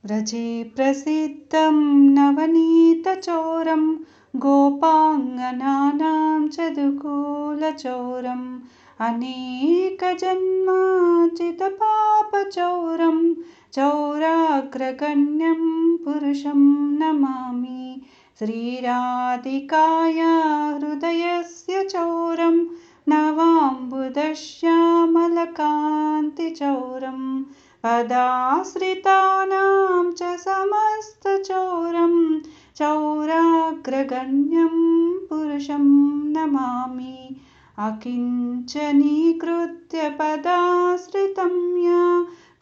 व्रजे प्रसिद्धं नवनीतचोरं गोपाङ्गनानां चतुकूलचोरम् अनेकजन्मार्जितपापचोरं चौराग्रगण्यं पुरुषं नमामि। श्रीराधिकाया हृदयस्य चोरं नवाम्बुदश्यामलकान्तिचोरं पदाश्रितानां च समस्तचोरं चौराग्रगण्यं पुरुषं नमामि। अकिञ्चनीकृत्य पदाश्रितं या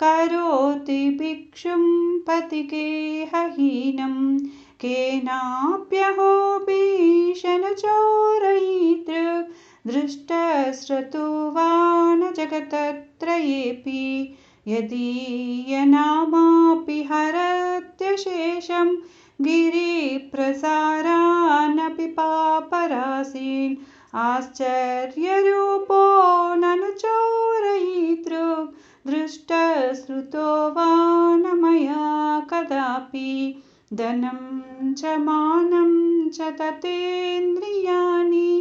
करोति भिक्षुं पथिगेहहीनं केनाप्यहो भीषणचोरयितृ दृष्टश्रुतो वा न जगत्त्रयेऽपि। यदीयनामापि हरत्यशेषं गिरिप्रसारानपि पापराशीन् आश्चर्यरूपो ननु चोरयितृ दृष्टश्रुतो वा न मया कदापि। धनं च मानं च ततेन्द्रियाणि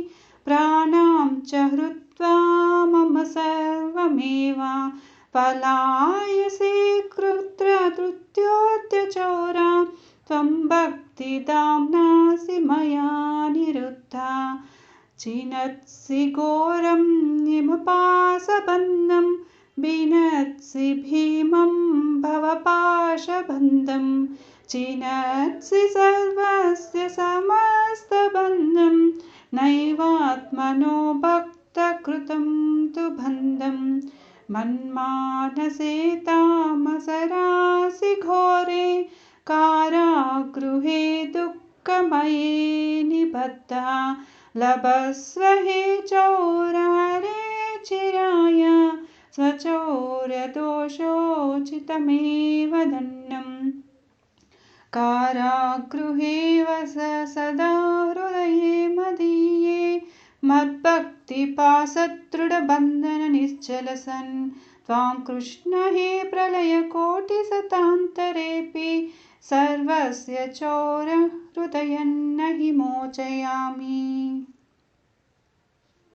प्राणां च हृत्वा मम सर्वमेव पलायसे कृत्रतृतीयोऽत्यचोरा त्वं भक्तिदाम्नासि मया निरुद्धा। चिनत्सि घोरं निमपाशबन्धं भिनत्सि भीमं भवपाशबन्धं चिनत्सि सर्वस्य समस्तबन्धं नैवात्मनो भक्तकृतं तु बन्धं। मन्मानसे तामसरासि घोरे कारागृहे दुःखमये निबद्धा लभस्व हे चोर हरे चिराय स्वचौर्यदोषोचितमेव दण्डम्। कारागृहे वस सदा हृदये मदीये मद्भक्तिपाशदृढबन्धननिश्चलसन् त्वां कृष्ण हे प्रलयकोटिशतान्तरेऽपि सर्वस्य चोरहृदयं न हि मोचयामि।